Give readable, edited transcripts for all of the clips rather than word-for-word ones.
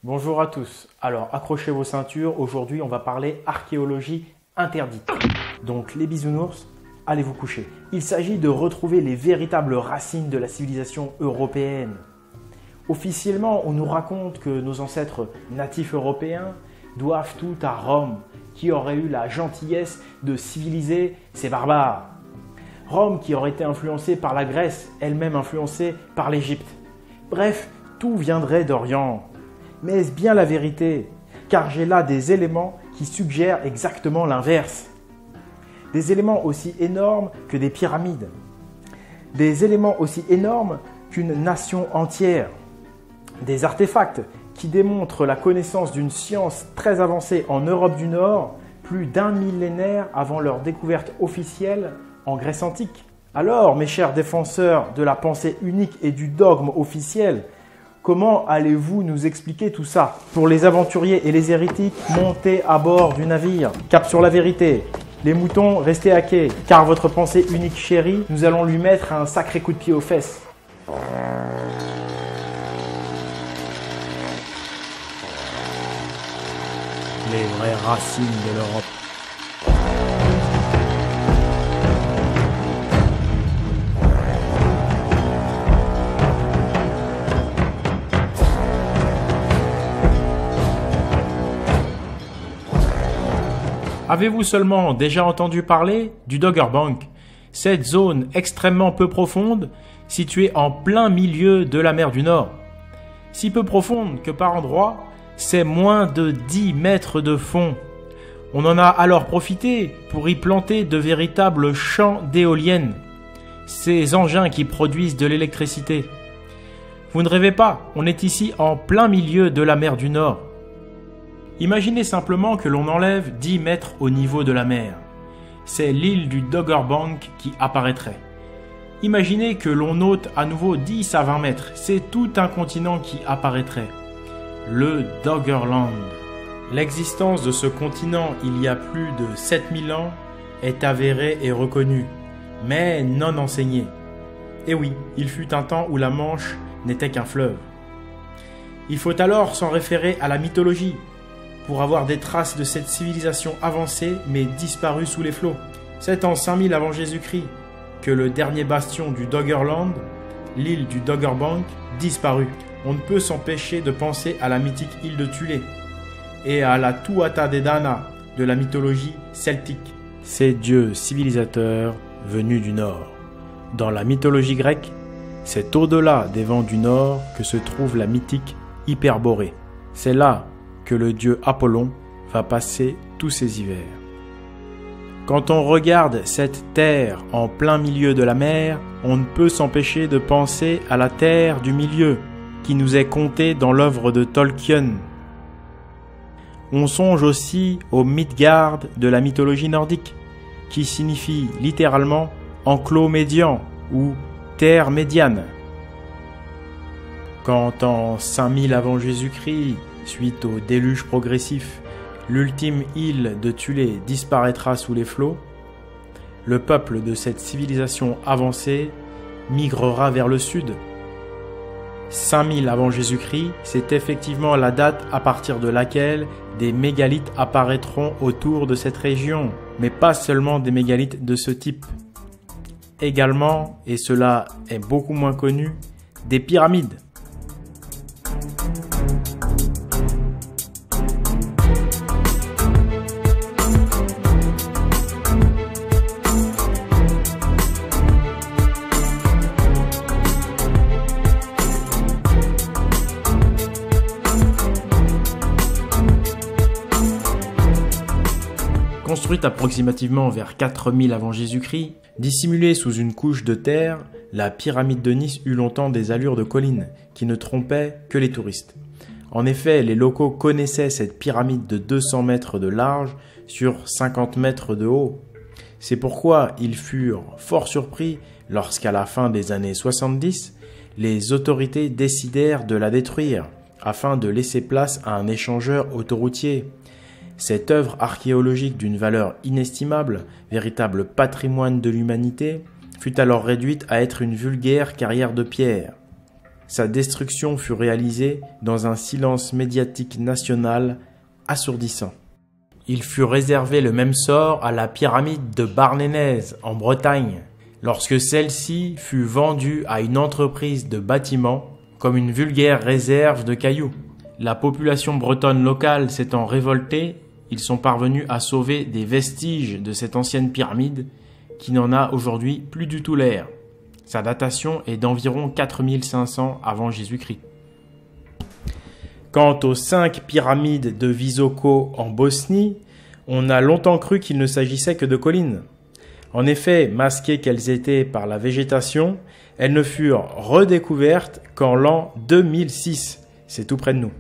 Bonjour à tous. Alors accrochez vos ceintures, aujourd'hui on va parler archéologie interdite. Donc les bisounours, allez vous coucher. Il s'agit de retrouver les véritables racines de la civilisation européenne. Officiellement, on nous raconte que nos ancêtres natifs européens doivent tout à Rome, qui aurait eu la gentillesse de civiliser ces barbares. Rome qui aurait été influencée par la Grèce, elle-même influencée par l'Égypte. Bref, tout viendrait d'Orient. Mais est-ce bien la vérité? Car j'ai là des éléments qui suggèrent exactement l'inverse. Des éléments aussi énormes que des pyramides. Des éléments aussi énormes qu'une nation entière. Des artefacts qui démontrent la connaissance d'une science très avancée en Europe du Nord, plus d'un millénaire avant leur découverte officielle en Grèce antique. Alors, mes chers défenseurs de la pensée unique et du dogme officiel, comment allez-vous nous expliquer tout ça? Pour les aventuriers et les hérétiques, montez à bord du navire, cap sur la vérité. Les moutons, restez à quai, car votre pensée unique chérie, nous allons lui mettre un sacré coup de pied aux fesses. Les vraies racines de l'Europe. Avez-vous seulement déjà entendu parler du Dogger Bank, cette zone extrêmement peu profonde située en plein milieu de la mer du Nord? Si peu profonde que par endroits, c'est moins de 10 mètres de fond. On en a alors profité pour y planter de véritables champs d'éoliennes, ces engins qui produisent de l'électricité. Vous ne rêvez pas, on est ici en plein milieu de la mer du Nord. Imaginez simplement que l'on enlève 10 mètres au niveau de la mer. C'est l'île du Dogger Bank qui apparaîtrait. Imaginez que l'on ôte à nouveau 10 à 20 mètres. C'est tout un continent qui apparaîtrait. Le Doggerland. L'existence de ce continent il y a plus de 7000 ans est avérée et reconnue, mais non enseignée. Et oui, il fut un temps où la Manche n'était qu'un fleuve. Il faut alors s'en référer à la mythologie pour avoir des traces de cette civilisation avancée mais disparue sous les flots. C'est en 5000 avant Jésus-Christ que le dernier bastion du Doggerland, l'île du Dogger Bank, disparut. On ne peut s'empêcher de penser à la mythique île de Thulé et à la Tuatha Dé Danann de la mythologie celtique. Ces dieux civilisateurs venus du Nord. Dans la mythologie grecque, c'est au-delà des vents du Nord que se trouve la mythique Hyperborée. C'est là que le dieu Apollon va passer tous ses hivers. Quand on regarde cette terre en plein milieu de la mer, on ne peut s'empêcher de penser à la terre du milieu, qui nous est contée dans l'œuvre de Tolkien. On songe aussi au Midgard de la mythologie nordique, qui signifie littéralement enclos médian ou terre médiane. Quand en 5000 avant Jésus-Christ, suite au déluge progressif, l'ultime île de Thulé disparaîtra sous les flots, le peuple de cette civilisation avancée migrera vers le sud. 5000 avant Jésus-Christ, c'est effectivement la date à partir de laquelle des mégalithes apparaîtront autour de cette région, mais pas seulement des mégalithes de ce type. Également, et cela est beaucoup moins connu, des pyramides. Construite approximativement vers 4000 avant Jésus-Christ, dissimulée sous une couche de terre, la pyramide de Nice eut longtemps des allures de colline qui ne trompaient que les touristes. En effet, les locaux connaissaient cette pyramide de 200 mètres de large sur 50 mètres de haut. C'est pourquoi ils furent fort surpris lorsqu'à la fin des années 70, les autorités décidèrent de la détruire afin de laisser place à un échangeur autoroutier. Cette œuvre archéologique d'une valeur inestimable, véritable patrimoine de l'humanité, fut alors réduite à être une vulgaire carrière de pierre. sa destruction fut réalisée dans un silence médiatique national assourdissant. Il fut réservé le même sort à la pyramide de Barnénèse en Bretagne, lorsque celle-ci fut vendue à une entreprise de bâtiment comme une vulgaire réserve de cailloux. La population bretonne locale s'étant révoltée, ils sont parvenus à sauver des vestiges de cette ancienne pyramide qui n'en a aujourd'hui plus du tout l'air. Sa datation est d'environ 4500 avant Jésus-Christ. Quant aux 5 pyramides de Visoko en Bosnie, on a longtemps cru qu'il ne s'agissait que de collines. En effet, masquées qu'elles étaient par la végétation, elles ne furent redécouvertes qu'en l'an 2006. C'est tout près de nous.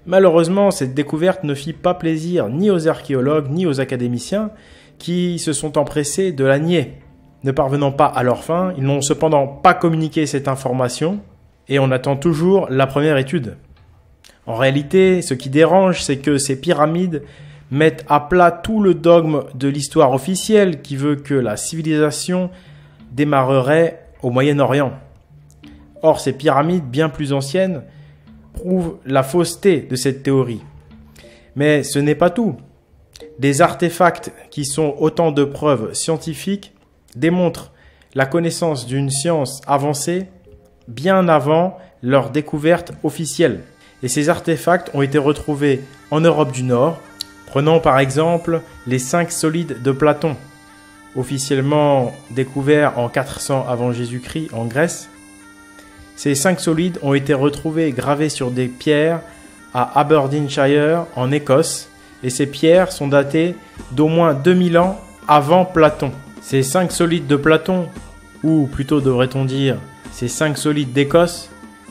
Malheureusement, cette découverte ne fit pas plaisir ni aux archéologues ni aux académiciens qui se sont empressés de la nier. Ne parvenant pas à leur fin, ils n'ont cependant pas communiqué cette information et on attend toujours la première étude. En réalité, ce qui dérange, c'est que ces pyramides mettent à plat tout le dogme de l'histoire officielle qui veut que la civilisation démarrerait au Moyen-Orient. Or, ces pyramides bien plus anciennes prouvent la fausseté de cette théorie. Mais ce n'est pas tout. Des artefacts qui sont autant de preuves scientifiques démontrent la connaissance d'une science avancée bien avant leur découverte officielle. Et ces artefacts ont été retrouvés en Europe du Nord. Prenons par exemple les 5 solides de Platon, officiellement découverts en 400 avant Jésus-Christ en Grèce. Ces 5 solides ont été retrouvés gravés sur des pierres à Aberdeenshire en Écosse et ces pierres sont datées d'au moins 2000 ans avant Platon. Ces 5 solides de Platon, ou plutôt devrait-on dire ces 5 solides d'Écosse,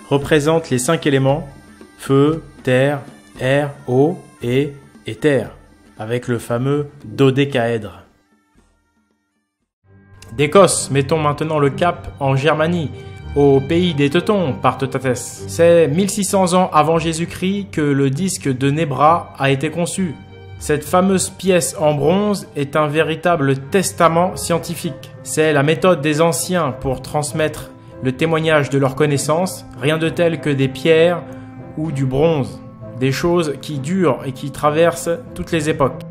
représentent les 5 éléments feu, terre, air, eau et éther, avec le fameux dodécaèdre. D'Écosse, mettons maintenant le cap en Germanie, au pays des Teutons par Teutates. C'est 1600 ans avant Jésus-Christ que le disque de Nebra a été conçu. Cette fameuse pièce en bronze est un véritable testament scientifique. C'est la méthode des anciens pour transmettre le témoignage de leurs connaissances, rien de tel que des pierres ou du bronze, des choses qui durent et qui traversent toutes les époques.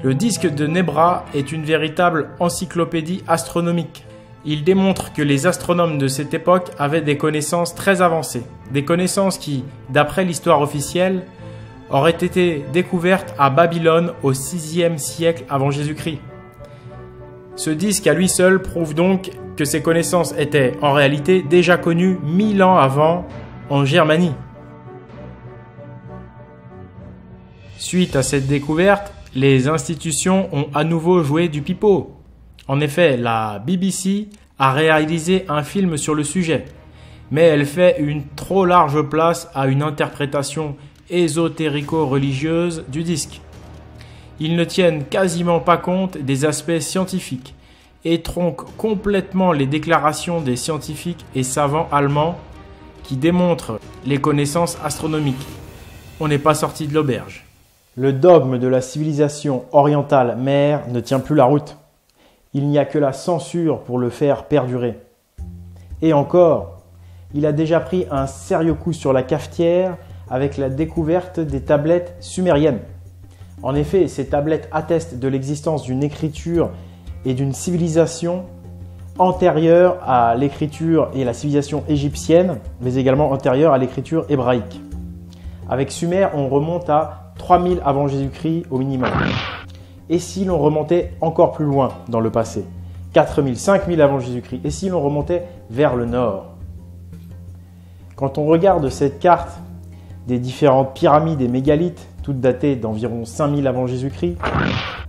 Le disque de Nebra est une véritable encyclopédie astronomique. Il démontre que les astronomes de cette époque avaient des connaissances très avancées, des connaissances qui, d'après l'histoire officielle, auraient été découvertes à Babylone au 6e siècle avant Jésus-Christ. Ce disque à lui seul prouve donc que ces connaissances étaient en réalité déjà connues 1000 ans avant en Germanie. Suite à cette découverte, les institutions ont à nouveau joué du pipeau. En effet, la BBC a réalisé un film sur le sujet, mais elle fait une trop large place à une interprétation ésotérico-religieuse du disque. Ils ne tiennent quasiment pas compte des aspects scientifiques et tronquent complètement les déclarations des scientifiques et savants allemands qui démontrent les connaissances astronomiques. On n'est pas sorti de l'auberge. Le dogme de la civilisation orientale mère ne tient plus la route. Il n'y a que la censure pour le faire perdurer. Et encore, il a déjà pris un sérieux coup sur la cafetière avec la découverte des tablettes sumériennes. En effet, ces tablettes attestent de l'existence d'une écriture et d'une civilisation antérieure à l'écriture et la civilisation égyptienne, mais également antérieure à l'écriture hébraïque. Avec Sumer, on remonte à 3000 avant Jésus-Christ au minimum. Et si l'on remontait encore plus loin dans le passé, 4000, 5000 avant Jésus-Christ, et si l'on remontait vers le nord? Quand on regarde cette carte des différentes pyramides et mégalithes, toutes datées d'environ 5000 avant Jésus-Christ,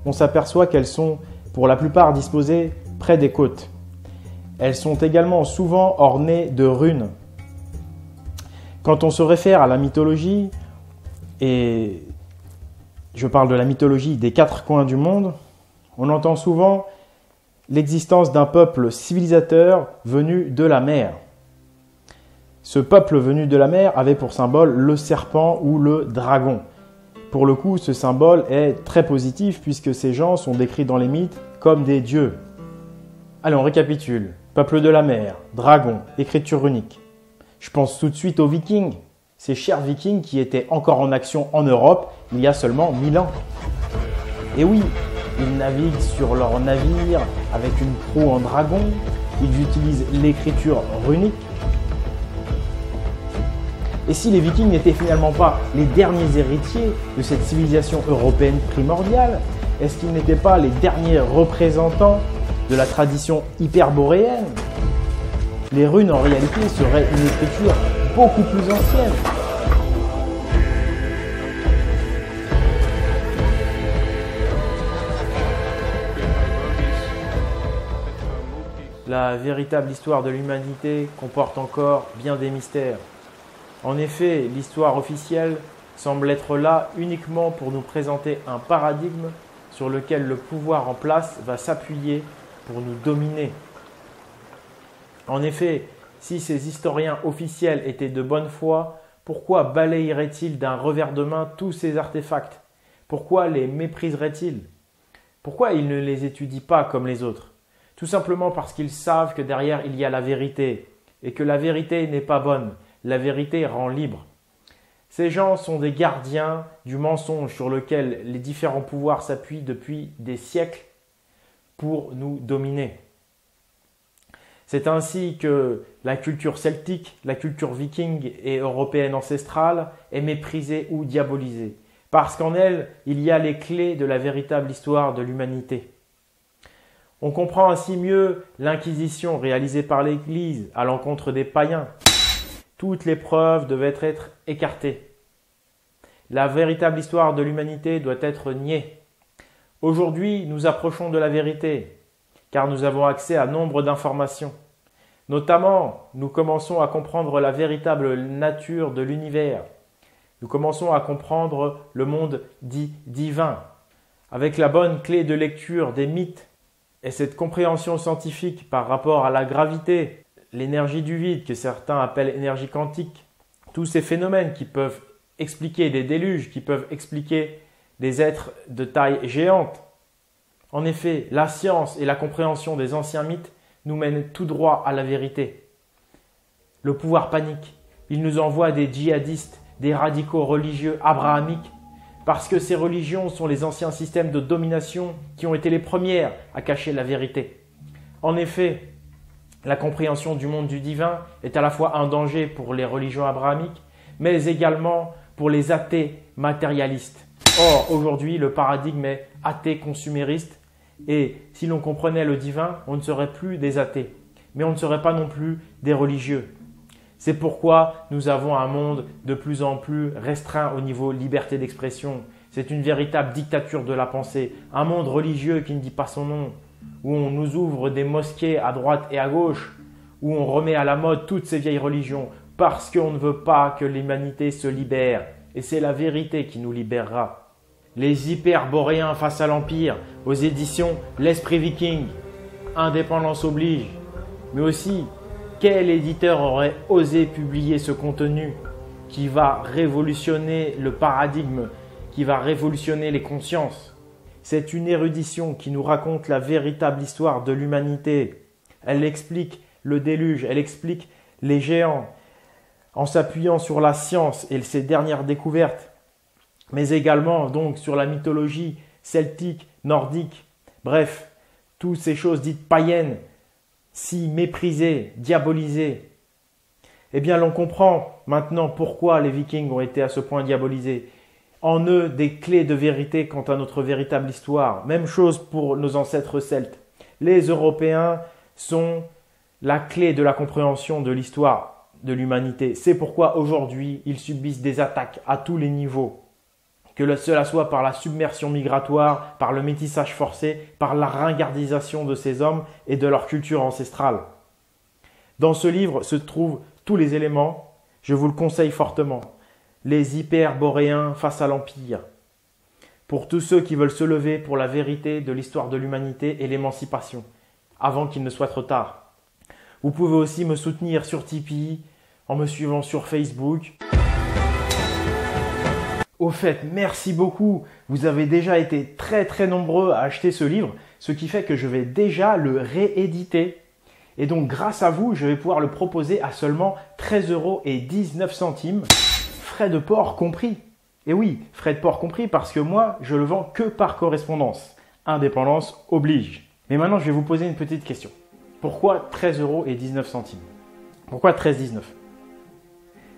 on s'aperçoit qu'elles sont pour la plupart disposées près des côtes. Elles sont également souvent ornées de runes. Quand on se réfère à la mythologie, et je parle de la mythologie des 4 coins du monde, on entend souvent l'existence d'un peuple civilisateur venu de la mer. Ce peuple venu de la mer avait pour symbole le serpent ou le dragon. Pour le coup, ce symbole est très positif puisque ces gens sont décrits dans les mythes comme des dieux. Allez, on récapitule. Peuple de la mer, dragon, écriture runique. Je pense tout de suite aux Vikings, ces chers Vikings qui étaient encore en action en Europe il y a seulement 1000 ans. Et oui, ils naviguent sur leur navire avec une proue en dragon, ils utilisent l'écriture runique. Et si les Vikings n'étaient finalement pas les derniers héritiers de cette civilisation européenne primordiale, est-ce qu'ils n'étaient pas les derniers représentants de la tradition hyperboréenne? Les runes en réalité seraient une écriture beaucoup plus ancienne. La véritable histoire de l'humanité comporte encore bien des mystères. En effet, l'histoire officielle semble être là uniquement pour nous présenter un paradigme sur lequel le pouvoir en place va s'appuyer pour nous dominer. En effet, si ces historiens officiels étaient de bonne foi, pourquoi balayeraient-ils d'un revers de main tous ces artefacts? Pourquoi les mépriseraient-ils? Pourquoi ils ne les étudient pas comme les autres? Tout simplement parce qu'ils savent que derrière il y a la vérité, et que la vérité n'est pas bonne, la vérité rend libre. Ces gens sont des gardiens du mensonge sur lequel les différents pouvoirs s'appuient depuis des siècles pour nous dominer. C'est ainsi que la culture celtique, la culture viking et européenne ancestrale est méprisée ou diabolisée, parce qu'en elle, il y a les clés de la véritable histoire de l'humanité. On comprend ainsi mieux l'inquisition réalisée par l'Église à l'encontre des païens. Toutes les preuves devaient être écartées. La véritable histoire de l'humanité doit être niée. Aujourd'hui, nous approchons de la vérité, car nous avons accès à nombre d'informations. Notamment, nous commençons à comprendre la véritable nature de l'univers. Nous commençons à comprendre le monde dit divin, avec la bonne clé de lecture des mythes. Et cette compréhension scientifique par rapport à la gravité, l'énergie du vide que certains appellent énergie quantique, tous ces phénomènes qui peuvent expliquer des déluges, qui peuvent expliquer des êtres de taille géante. En effet, la science et la compréhension des anciens mythes nous mènent tout droit à la vérité. Le pouvoir panique. Il nous envoie des djihadistes, des radicaux religieux abrahamiques, parce que ces religions sont les anciens systèmes de domination qui ont été les premières à cacher la vérité. En effet, la compréhension du monde du divin est à la fois un danger pour les religions abrahamiques, mais également pour les athées matérialistes. Or, aujourd'hui, le paradigme est athée consumériste, et si l'on comprenait le divin, on ne serait plus des athées, mais on ne serait pas non plus des religieux. C'est pourquoi nous avons un monde de plus en plus restreint au niveau liberté d'expression. C'est une véritable dictature de la pensée, un monde religieux qui ne dit pas son nom, où on nous ouvre des mosquées à droite et à gauche, où on remet à la mode toutes ces vieilles religions, parce qu'on ne veut pas que l'humanité se libère, et c'est la vérité qui nous libérera. Les hyperboréens face à l'Empire, aux éditions L'Esprit Viking, indépendance oblige, mais aussi quel éditeur aurait osé publier ce contenu qui va révolutionner le paradigme, qui va révolutionner les consciences? C'est une érudition qui nous raconte la véritable histoire de l'humanité. Elle explique le déluge, elle explique les géants, en s'appuyant sur la science et ses dernières découvertes, mais également donc sur la mythologie celtique, nordique, bref, toutes ces choses dites païennes, si méprisées, diabolisées. Eh bien, l'on comprend maintenant pourquoi les Vikings ont été à ce point diabolisés. En eux, des clés de vérité quant à notre véritable histoire. Même chose pour nos ancêtres celtes. Les Européens sont la clé de la compréhension de l'histoire de l'humanité. C'est pourquoi aujourd'hui, ils subissent des attaques à tous les niveaux. Que cela soit par la submersion migratoire, par le métissage forcé, par la ringardisation de ces hommes et de leur culture ancestrale. Dans ce livre se trouvent tous les éléments, je vous le conseille fortement. Les hyperboréens face à l'Empire. Pour tous ceux qui veulent se lever pour la vérité de l'histoire de l'humanité et l'émancipation, avant qu'il ne soit trop tard. Vous pouvez aussi me soutenir sur Tipeee, en me suivant sur Facebook. Au fait, merci beaucoup. Vous avez déjà été très nombreux à acheter ce livre, ce qui fait que je vais déjà le rééditer Et donc grâce à vous, je vais pouvoir le proposer à seulement 13,19 €, frais de port compris. Et oui, frais de port compris parce que moi, je le vends que par correspondance. Indépendance oblige. Mais maintenant, je vais vous poser une petite question. Pourquoi 13,19 €? Pourquoi 13,19 €?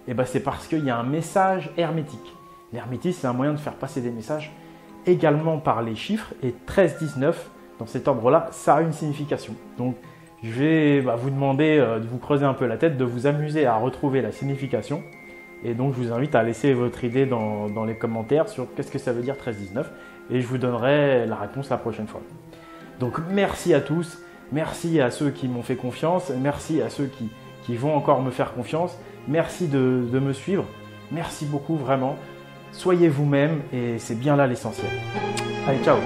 Eh bien, c'est parce qu'il y a un message hermétique. L'hermétisme, c'est un moyen de faire passer des messages également par les chiffres. Et 13,19 €, dans cet ordre-là, ça a une signification. Donc, je vais vous demander de vous creuser un peu la tête, de vous amuser à retrouver la signification. Et donc, je vous invite à laisser votre idée dans les commentaires sur qu'est-ce que ça veut dire 13,19 € et je vous donnerai la réponse la prochaine fois. Donc, merci à tous. Merci à ceux qui m'ont fait confiance. Merci à ceux qui vont encore me faire confiance. Merci de me suivre. Merci beaucoup, vraiment. Soyez vous-même et c'est bien là l'essentiel. Allez, ciao!